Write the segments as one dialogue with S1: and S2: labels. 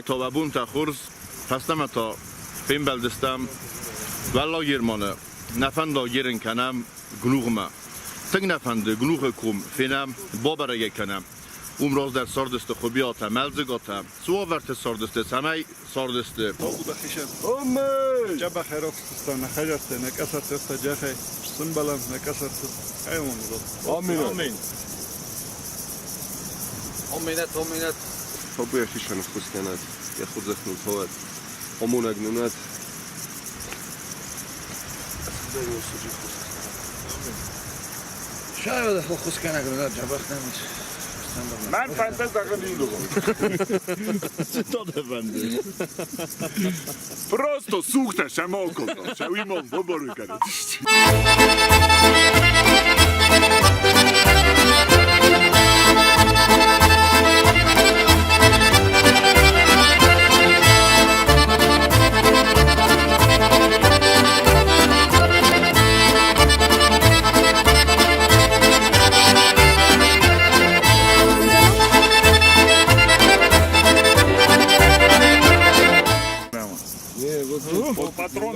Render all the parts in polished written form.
S1: تا و بون تا خورز پستم تا فیم بلدستم والا گیرمانه نفند گیرن کنم گنوغم تنگ نفند گنوغ کم فینم بابرگه کنم امروز در ساردست خوبیات ملزگاتم سوا ورت ساردست سمی ساردست
S2: او بخشم جب خیرات استان خجرت نکسرت است جخه سنبلم نکسرت ایمون رو آمین آمین
S3: آمینت
S4: خب یکیشان خوشگند یا خود زخم توات همون اگنونت
S3: شاید خوش کنه گرد جبخت نمیشه
S2: من فانتز دقیقی
S1: چه داده بنده
S2: Prosto sukta šamoko, šta imam v oboru kada.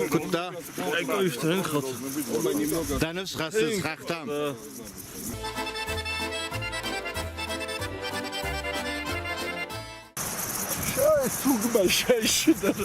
S1: Kutta, ik ga erin gehad. Dennis, ga eens recht aan.
S2: Çok başa işidir.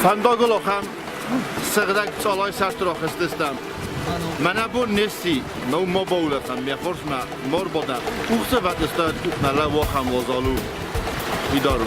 S1: فنداگل آخم سقدک سالای سرت را خستستم من ابو نسی ما باولتم میخورس ما مار بادم اوخسه وقت استاد مله واخم وازالو بیدارو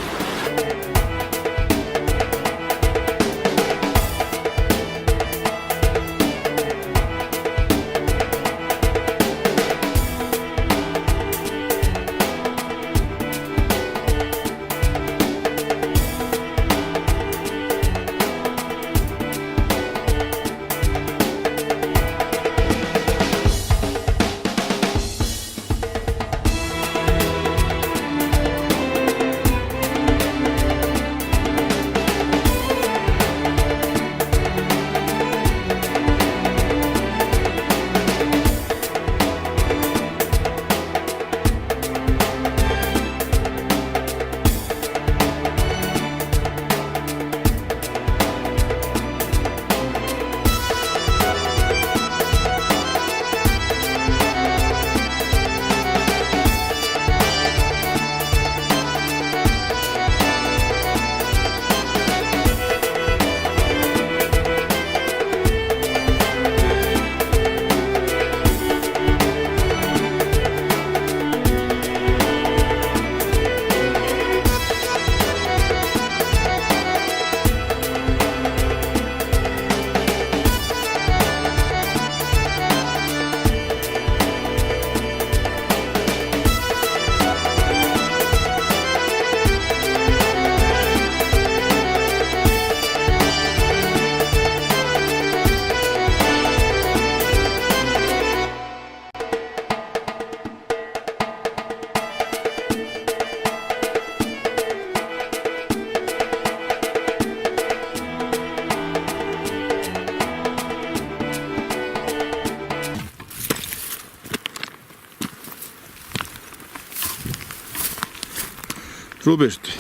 S1: Robert,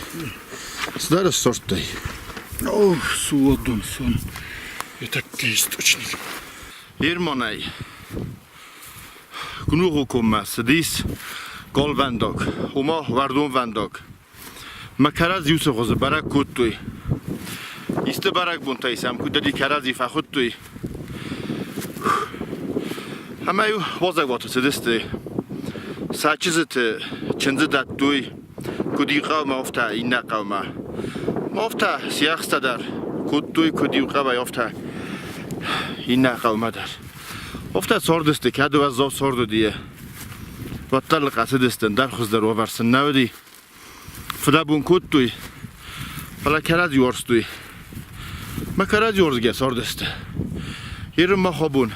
S1: зараз сортой.
S2: Ох, суодун сон. Это такий источник.
S1: Ирмонай. Гнугу кумма сдис гол вандок. Ума вардун вандок. Макараз Юсуф гоз барак куттуй. Исте барак бунтайсам кудади карази фахуттуй. Хамаю возак вото сдисте. Сачизет чензедаттуй. Куди қавма офта инна қавма. Мофта сияхстадар. Куттуй куди қава офта инна қавмадар. Офта сордысты кәді ваз зов сорды дие. Ваттарлық асыдыстын дар қыздар оварсын науди. Фыда бун куттуй. Фала караз юорстуй. Ма караз юорзге сордысты. Ерім ма хобун.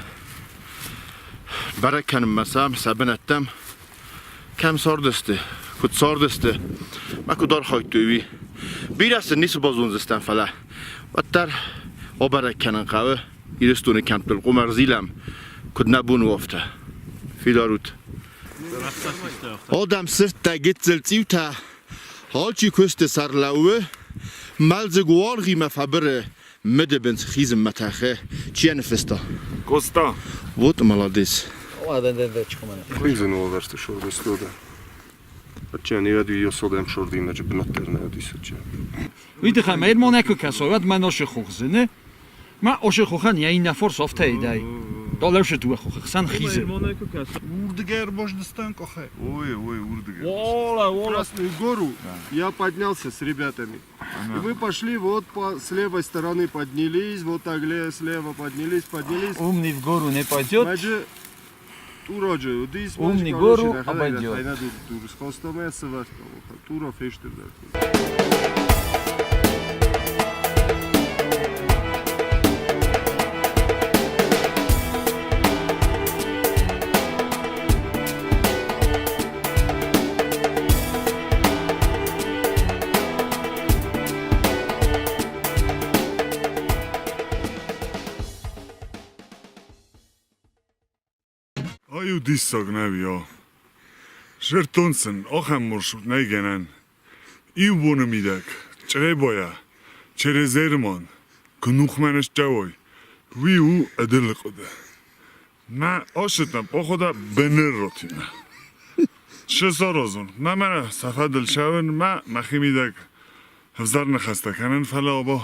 S1: Баракканым масам сабынаттам. Кәм сордысты. Кут сордысты. Ма кудар хойтуй. Birası nisi bozunzistan fala. Vattar obarakkanın qağı iristuni kampil qumar zilam kudna bunu ofta. Filarut. Adam sırtta gitzeltivta halçı köste sarlağı malze guargi mafabere medebens xizm mataxe çiyen festa.
S2: Коста.
S1: Вот молодец.
S3: Ладно, чекамана.
S4: Хизен оларсты шорды стода. Ачан яд видео содам шорды иначе бнаттерна ядисача.
S5: ვიდიხარ მე მონაკო კასოვად მან ოშე ხუხზინე მა ოშე ხუხან яйна форс офтайдай долларში თუ ხუხ ხსან ხიზე
S2: Урдгер бождыстан кохе.
S4: Ой, урдыга.
S2: Вола.
S6: Красную гору я поднялся с ребятами. И мы пошли вот с левой стороны поднялись, вот так слева поднялись.
S5: умный в гору не пойдет
S6: Бачи туроджи, дис
S5: Умный гору обойдет.
S6: Туро фештер.
S2: Аю диссагнавио. Жертонсен охаммурш нейгенен. Иубону мидак. Чребоя. Черезермон. Гнухманеш жавой. Виу адырлыкода. Ма ошетам похода бенерротина. Шесорозун. Мамара сафадл шавен ма махимидак. Хавзарна хастаканен фала обо.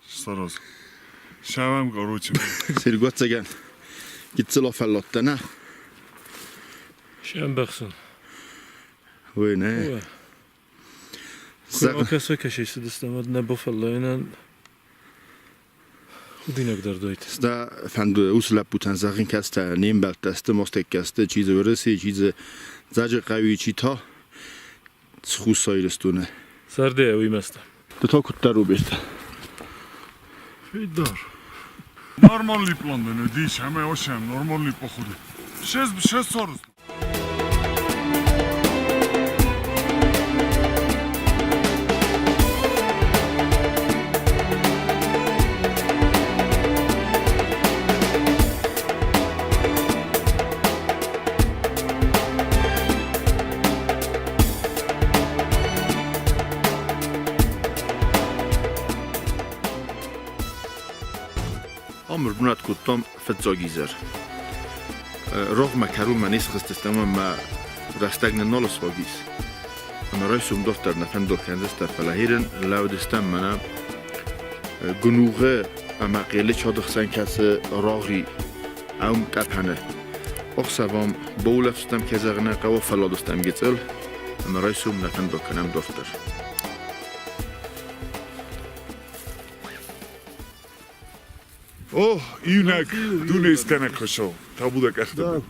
S2: Шесороз. Шавам короче.
S1: Sirgotsagan. Gitzel auf Lottana.
S7: Şembexsin.
S1: Oui, ne.
S7: Ouais. Kasa kaşıy sidistemad ne bofallaynen. Hudine kadar doyt.
S1: Da fand du usla putan Sachen kasta nembalt das du musst kaste cheese versi cheese zaje qavi chita tsxusoyrist ne.
S7: Sarde uymasta.
S1: Da tokutlar ubist.
S2: Фидар. Нормальный план, да, диш, аме ошем, нормальный походи. 6
S1: Amr bunat kuttam fetzagizer. Rogma karuma niskhistestama ma rastagna nolos vagis. Ana raisum doftar na fandor kandestar falahiren laudestam mana gnuge ama qele chodxsan kase raghi am qaphane. Oxsavam bowlafstam kezagna qawa faladostam gitsel. Ana raisum na fandor kanam doftar.
S2: О, юнак, дунес канак хошо. Табудак ахтаб.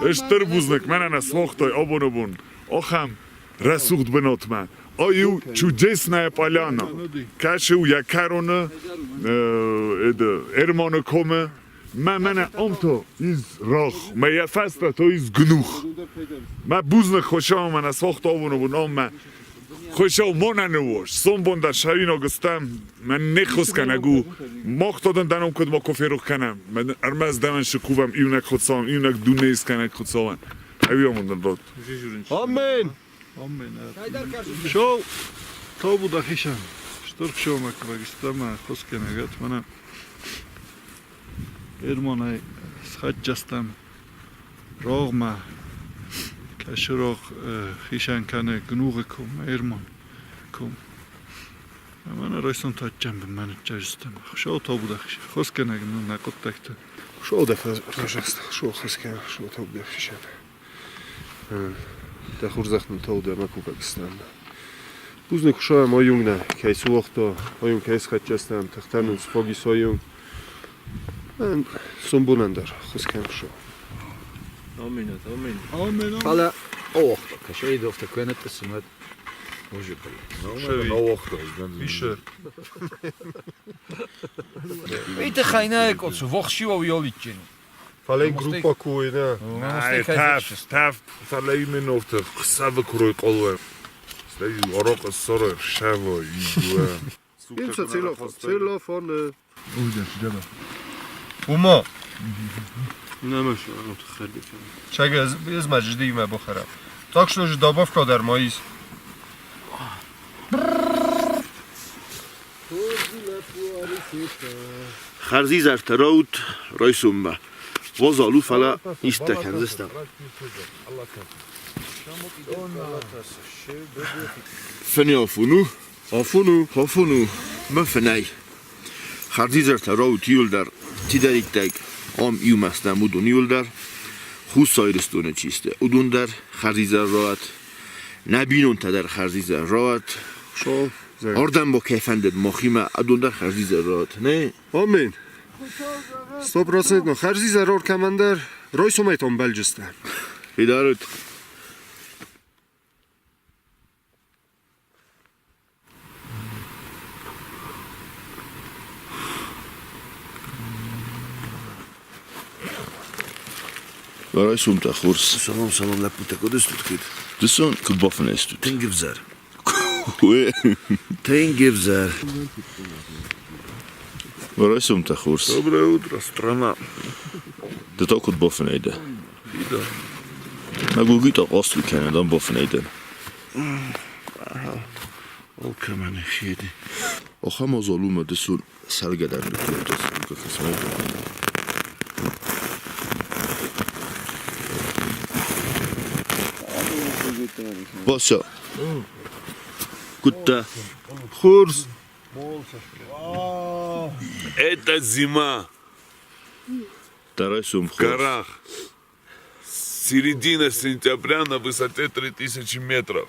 S2: Эштер бузник, манана слохтой обонобун. Охам, расухт бенотма. Аю чудесная поляна. Кашу якарона, эрмана коме. Мана амто из рах. Ма фаста то из гнух. Ма бузник хошо, мана слохт обонобун. Ама خوشو موننوش سون بنده شاوینو گستم من نخوز کنگو مختادن دنم کد ما کفی رو کنم من ارمز دمن شکوبم ایونک خود سام ایونک دونه ایست کنک خود سامن اویا موندن داد
S6: Amen.
S2: شو تو بود خیشم شترک شو مکبگستم خسکنگت منم ارمانای سخت جستم راغمه کشراغ خیشن کنه گنوغ کم ارمان کم من رایستم تا جنب من جستم شو تو بود خیشم خسکنگم نکت تکت
S4: Шо да рожаст, шо хаскен, шо то бехшат. Да хурзахтн то да макубакстан. Бузны кушаа моюнгна, кайс уохто, моюнг кайс хачастан, тахтан споги союнг. Сумбунандар, хаскен шо.
S7: Аминат, амин.
S5: Amen.
S3: حالا اوختا کشایی دوفته کنه تسمت موجود بله
S2: میشه
S5: Видите, хайна коцу, вахшива уйоличину.
S4: Фален группа куина.
S2: აი თაფ თალეიმენოვთ ხსავკროი ყოლვე სტეი ოროყ სორო შავო იგუა
S4: Имца телефон.
S2: უჯა შედა
S6: Ума.
S4: Намашо, ну тхербит.
S6: Чага без маджди има бухара. Так что же добавка дар моис.
S1: خرزی زرت راوت رایسوم با وزالو فلا ایستکن زستم فنی آفونو مفنی خرزی زرت راوت یول در تیدریک تگ آم ایوم استم ودون یول در خوز سایرستونه چیسته ودون در خرزی زر راوت نبینون تا در خرزی زر راوت
S4: Шо?
S1: آردم با کیفندد مخیمه ادون در خرزی زر راوت نه
S4: Амин. 100% харзи зарор камандар ройсумайтон балжистан.
S1: بیدارت برای سومتا خورس
S3: سلام لپوتا کدستود کد
S1: دستون کد بافن استود
S3: تنگیف زر
S1: کوه
S3: تنگیف زر
S1: برای سومتا خورس
S2: Доброе утро, страна.
S1: ده تا کد بافن ایده نگوگی تا قاستو کنه دام بافن ایده
S3: او کمان خیلی
S1: آخه ما ظلومه دستون سرگدن بکنه دستون که قسمه باشا کتا
S4: Хурс.
S8: Это зима,
S1: درای سوم
S8: в
S1: خورس
S8: горах. Середина сентября на высоте 3000 метров.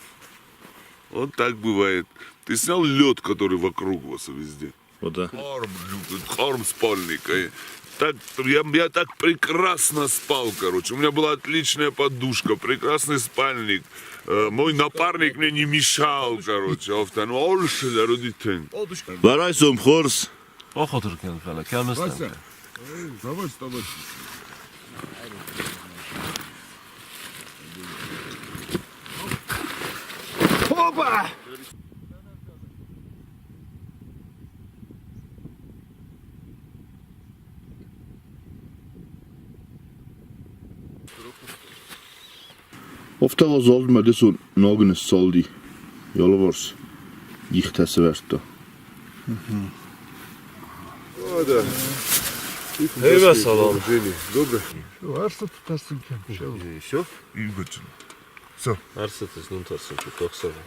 S8: Вот так бывает. Ты снял лед, который вокруг вас везде.
S1: بوده
S8: Хорм спальник. Я так прекрасно спал, короче. У меня была отличная подушка, прекрасный спальник. Мой напарник мне не мешал, короче.
S1: برای سوم خورس
S7: آخاطر کن فعلا کم استم
S1: Ofta var zold med det så någon soldi. Jolvors. Gick det så värst då.
S4: Ода.
S7: Eyvah salam.
S4: Добре.
S2: Арса тутасың кен.
S4: Всё?
S2: Илгочин.
S7: Арсатыз нун тарсын ки тоқсава.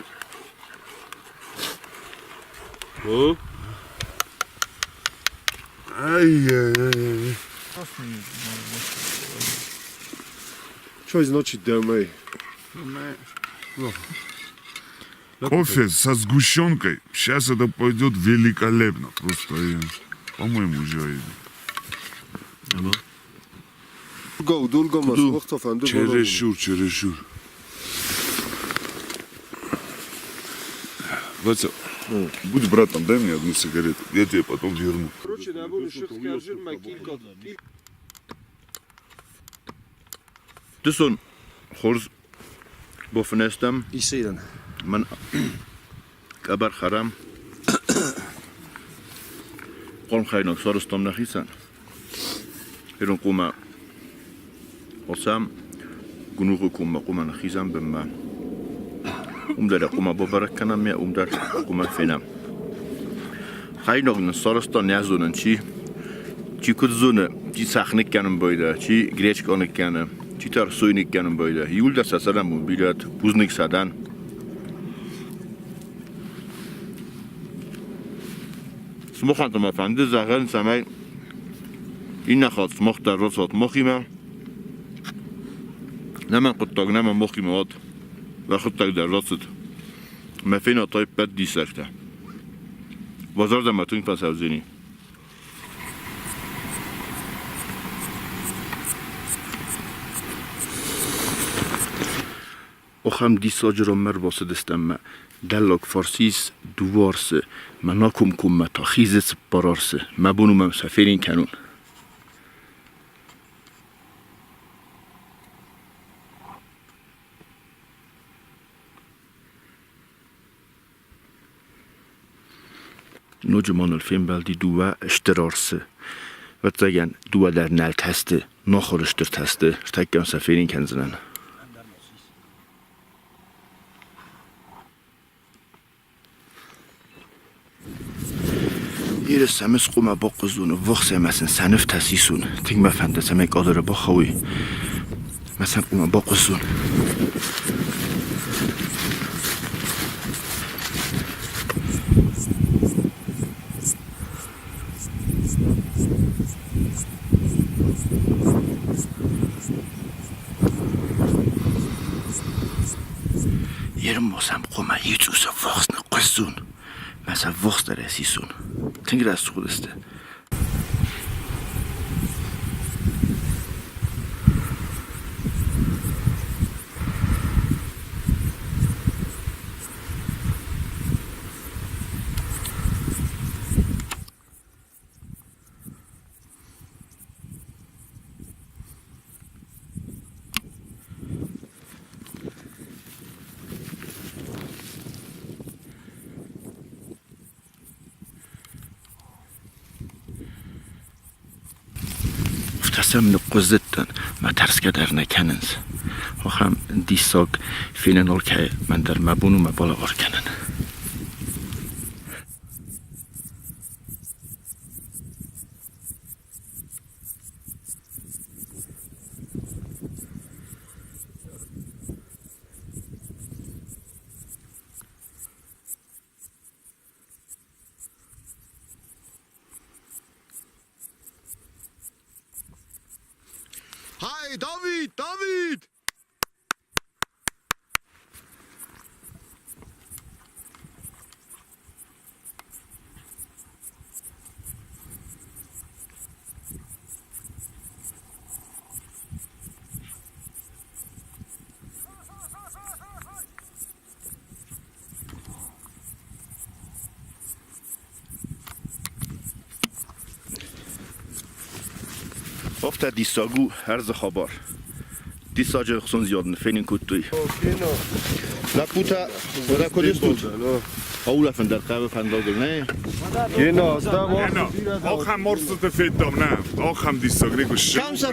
S7: Ну?
S4: Ай. Что значит домой?
S2: Кофе со сгущенкой. Сейчас это пойдет великолепно. Просто, по-моему, уже.
S4: Долго мас вахта фанду.
S8: Чересчур. Вася,
S2: Будь братом, дай мне одну сигарету. Я тебе потом верну.
S4: Короче, да буду шухкаржир макилка.
S1: Dusson خورس بافنستم
S3: ایسیدن
S1: من کبر خرم قوم خیلی سارستم نخیسن ایران قوم قسم گنوه قوم نخیزم به من در قوم ببرک کنم یا در قوم فینم خیلی نگن سرستان نیازونن چی کدزونه چی سخنک کنم باید چی گریچ کنم کنم چی تر سوینک کنم باید یول دست سرم بیاد بوزنیک سدن سمخانتم افنده زغن سمی این نخواد سمخ در رسات مخیمه نمن قطاق نمن مخیمه واد و خطاق در رسات مفین طایب بد دی سرکته بازار دمتون پس اوزینی اخم دی ساجرام مر واسه دستم دلاک فارسیس دوارسه مناکم کم تا خیزت برارسه مبونم سفرین کنون نوجمان الفیلم بلدی دوه اشترارسه و تگن دوه در نل تسته ناخورشتر تسته تگن سفرین کنزنن یه سمس قوم با قزون و وقت مثلا سنف تسیسون تنگ مفنده سمه قادر با خوی مثلا قوم با قزون yerim bo'lsam qo'ma hech o'sha vaqtni qo'ysin مثلا وقت داره سیسون تنگ راست خود است افتسم نقزتن ما ترس کدر نکننز هم دیساق فینال که من در مبونو مبالا وار کنن Hi, David! افتا دیساگو هرز خبر دیساجر خصون زیاد نفینین کتوی لپوتا ودا کجاست بود؟ اول فندر قهوه فنداگل نه؟
S6: Genau, da
S2: Auch am morste fettom, ne? Auch am дисагрику.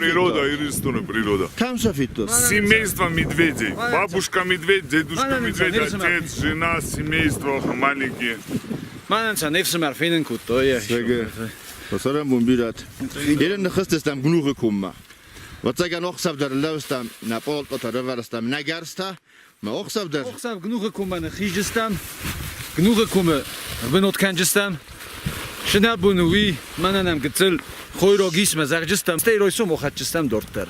S2: Природа и рестона природа.
S1: Кам сафитос?
S2: Семейство медведей. Бабушка медведь, дедушка медведь, отец, жена, семейство маленькие.
S5: من نفس مرفین کوتاه
S1: Sage, was soll denn birat? Jeden Christ ist am genug gekommen. Was sag noch sab der Laustam, na Pol oder Warstam, na Garsta, ma auch sab der.
S5: Ook zou genoeg komen Gijstam. Genoeg komen. Benot kanjstam. Snel bunui, mananam gezel. Gooi rogis maar zagjstam. Stay roisom och hatjstam dorter.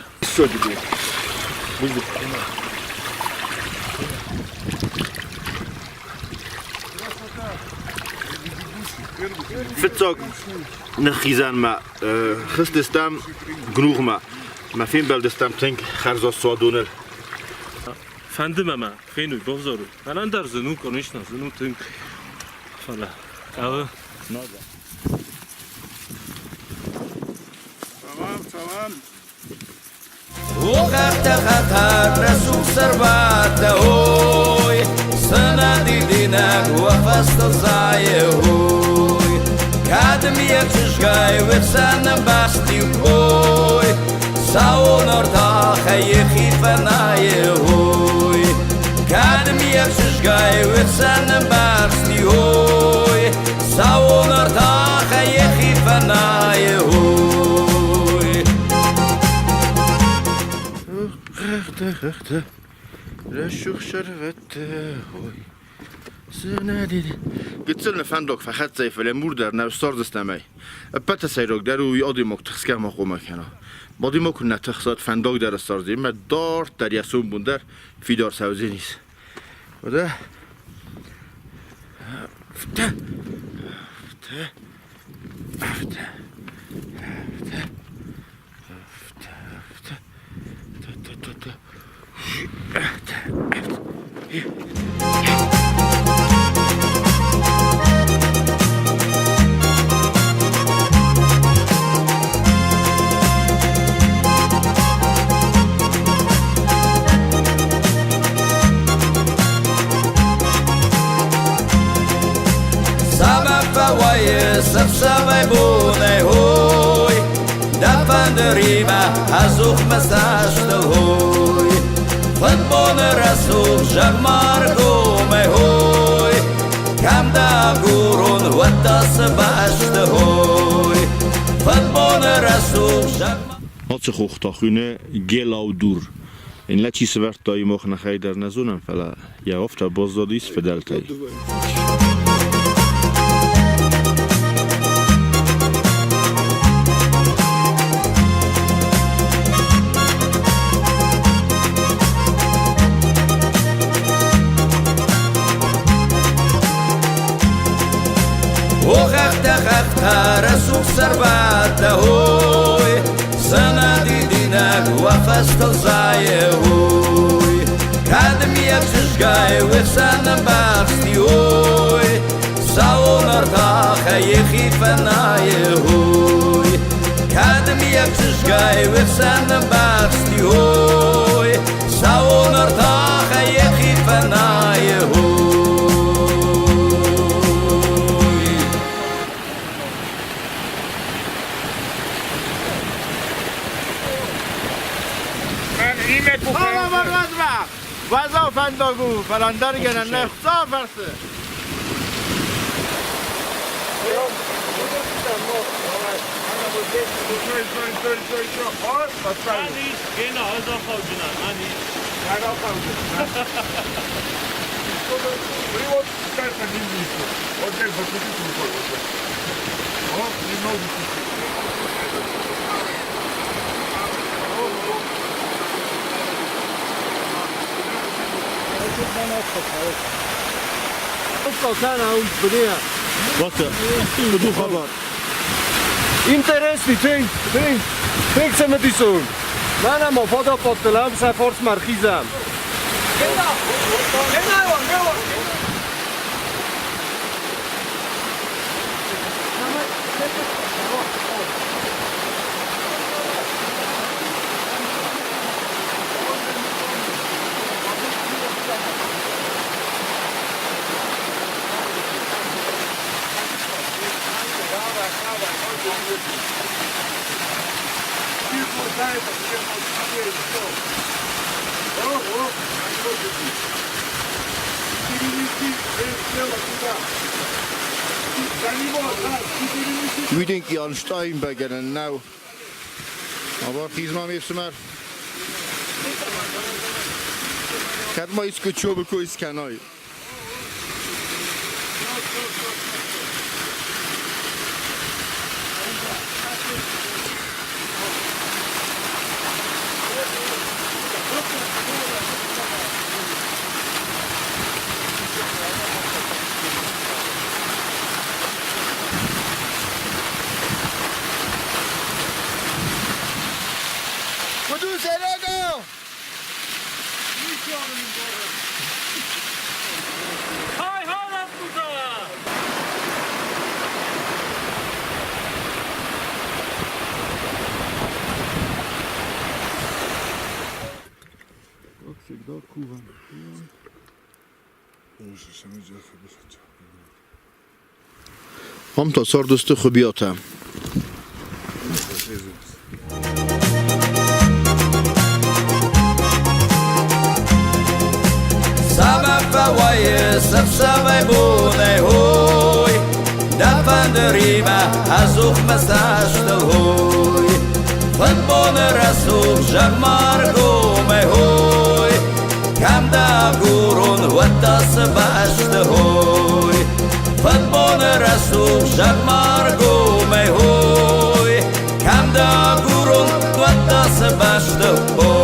S1: Fitzog نخیزن ما خستستم گنوه ما فیلم بلدستم تنگ خرزا سوادونر
S7: فندم ما خیلی بازارو الان در زنو کنیش نه زنو تیم فلا اوه
S2: Tamam.
S9: وقت خطر رسول سربات هوي سنة دينك وفست زايهوي كادمي يتشجاي وسنة باستي هوي ساون ارتاح يخيف نايهوي كادمي يتشجاي Sky with sun and bars the hoy Sauner Tag je gifanaye hoy
S1: rechte Rashuk sharvette hoy قلت فندق فقط زي فلمور در نو سارد استمای پت سیراک در روی آدی مک تخسکر مخوما کنه بادی مک نتخسات فندق در ساردی من دار در یسون بوندر فیدار سوزی نیست وده فته فته فته
S9: Safsavai bunai hoi Da van de rima Azuch masashtel hoi Van boner azuch Jagmar gomai hoi Kam da gurun Wata sabashtel hoi Van boner azuch Jagmar
S1: Had zich ook toch een gelau door. En let je zwart dat je mag naar daar naar zo'n fella. Ja, of dat bos dat is verdeeld hij.
S9: رسول سربات هوي سنادي دينك وفست الزاي هوي كادمية تشجاي وسنن بارستي هوي ساون ارتاخ يخي فناي هوي كادمية تشجاي وسنن بارستي هوي ساون ارتاخ يخي فناي هوي
S1: وضع فندقو فلندر گنن نخصا فرسه Wat bedoel خبر
S6: Interesni, trink se me ti sun. Manam o foto pod telam sa forc marchizam.
S1: Wie denk je aan Steinberg en nou? Maar kies maar even maar. Kan maar iets goed joben koos kan hij. هم تا سار دوست خوبیاتم
S9: Sabah Вафавае савсавай будай хой Дафандрима азух масаштал хой Фанбоне расух жагмар гумай хой Камда гурун ватас башта хой Фанбоне расух жагмар гумай хой Камда гурун ватас башта хой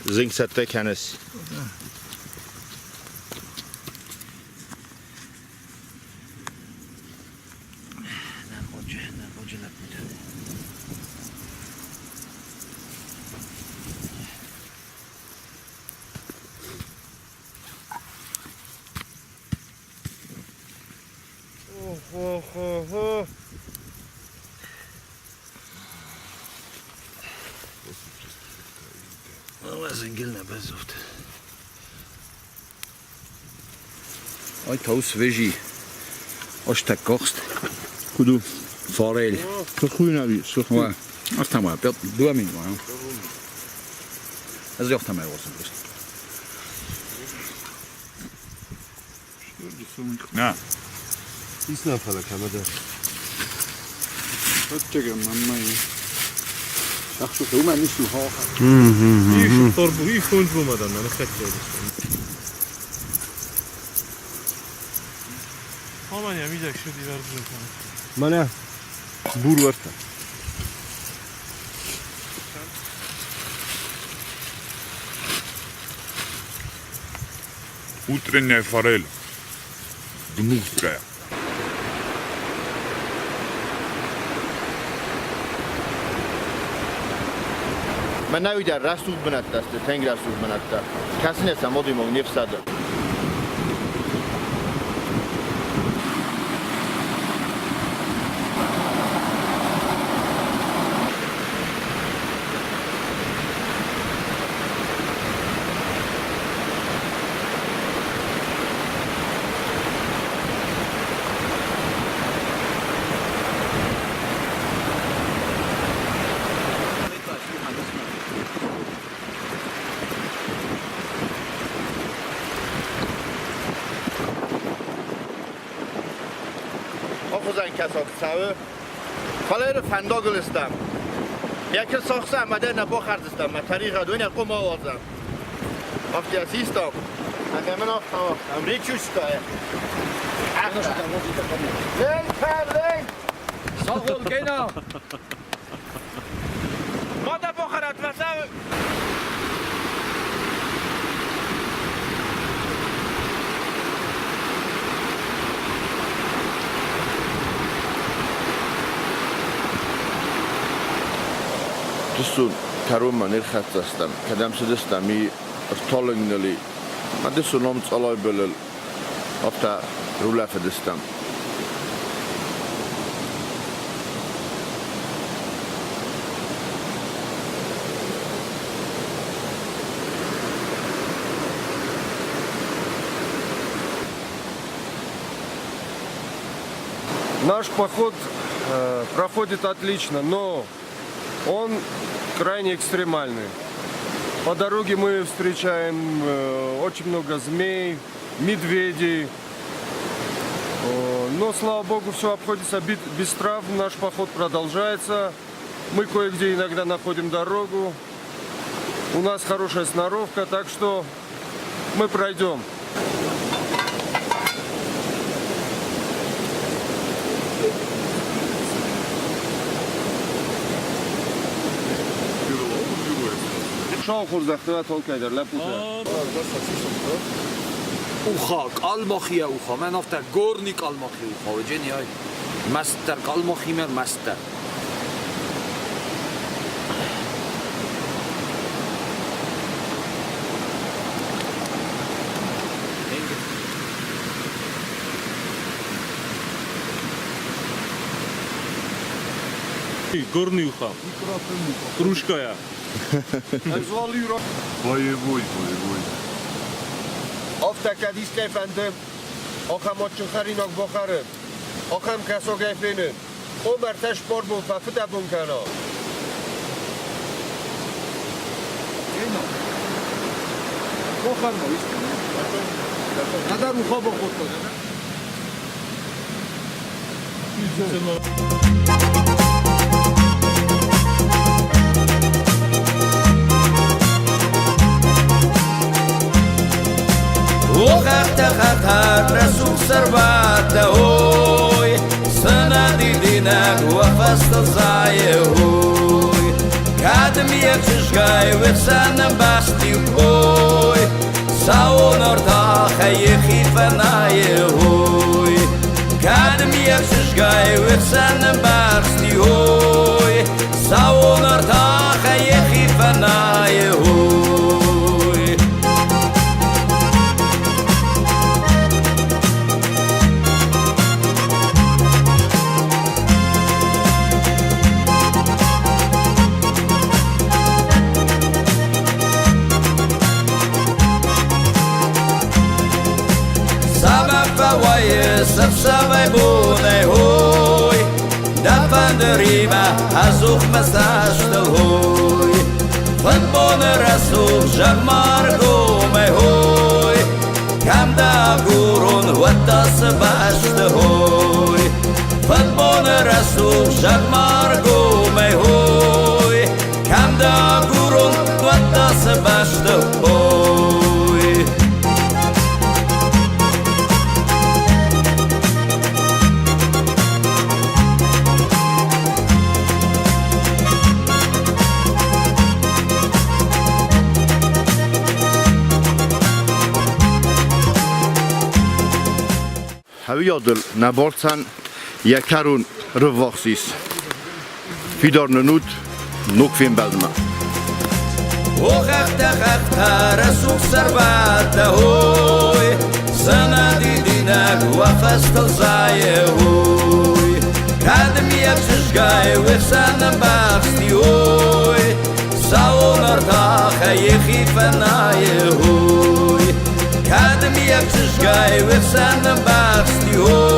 S1: Zingsette kennis.
S3: Oj, to sveží. Až tak kochst.
S1: Kudu.
S3: Forel.
S1: To chuj navíc.
S3: Ouais. Až tam je, 2 minuter. Ja. Das ist auch tam je 8 plus.
S2: Na,
S4: İslam falan kamada.
S2: çekeceğim ben.
S3: Ach, so man nicht so hoch.
S7: Ich torbu, ich fund bulmadan ben kaçacağız. Aman ya bir dakika şu divar durun.
S4: Mana bur varta.
S2: Утренняя форель. Гнусская.
S1: من نویدر رسول بند دسته تنگ رسول بند ده کسی نیستم ما دیمون نفسده آخوزن کساک سوه خاله فندا گلستم یکی ساخته امده نبا خردستم من طریقه دوین یقوم آوازم آفتی اسیستم اگه من آفتم امریکیوش دایه لین لین
S5: Sag wohl, genau.
S1: ما دبا خرد وسه Dussun karuma nirxat dastam. Kadam sidistam mi tollingnali. Ma dussun omts alay bölül. Afta rula fedistam.
S6: Наш поход проходит отлично, но он крайне экстремальный. По дороге мы встречаем очень много змей, медведей. Но, слава богу, все обходится без травм. Наш поход продолжается. Мы кое-где иногда находим дорогу. У нас хорошая сноровка, так что мы пройдем. Шоу хурдахтва толкайдар лапута.
S3: Uxa, qalmaxıya uxa. Mən aftar gorni qalmaxı uxa. Cəni ay. Master qalmaxı mer master.
S7: Горный уха. Кружкая.
S2: Воевой.
S6: Avtakadist efendim. Okamatçın xarinak bakarım. Akam kasok efendim. O merteş bor bu fafıda bunkana.
S5: Baxarma, Nadar uxa baxotda.
S9: وقت خطر رسول سربات هوي سنة دينك وفصل زاي هوي كادم يكششكاي وفسان باستي هوي ساون ارتاخ يخي فناي هوي كادم يكششكاي وفسان باستي هوي ساون ارتاخ يخي فناي هوي سبسبای بونه هوی دفن دریبه هزوخ مساشت هوی فن بونه رسول جمار گومه هوی کم دا گورون و دست باشت هوی فن بونه رسول جمار گومه هوی کم دا گورون و دست باشت هوی
S1: هویادل نبارتن یکرون رواخسیس فیدار ننود نوکفین بلدما
S9: وقت رسول سربات هوي سنة دينك وفصل زاي هوي كادم يكششكاي وفسان باستي هوي ساون ارتاخ يخي فناي هوي كادم يكششكاي وفسان باستي هوي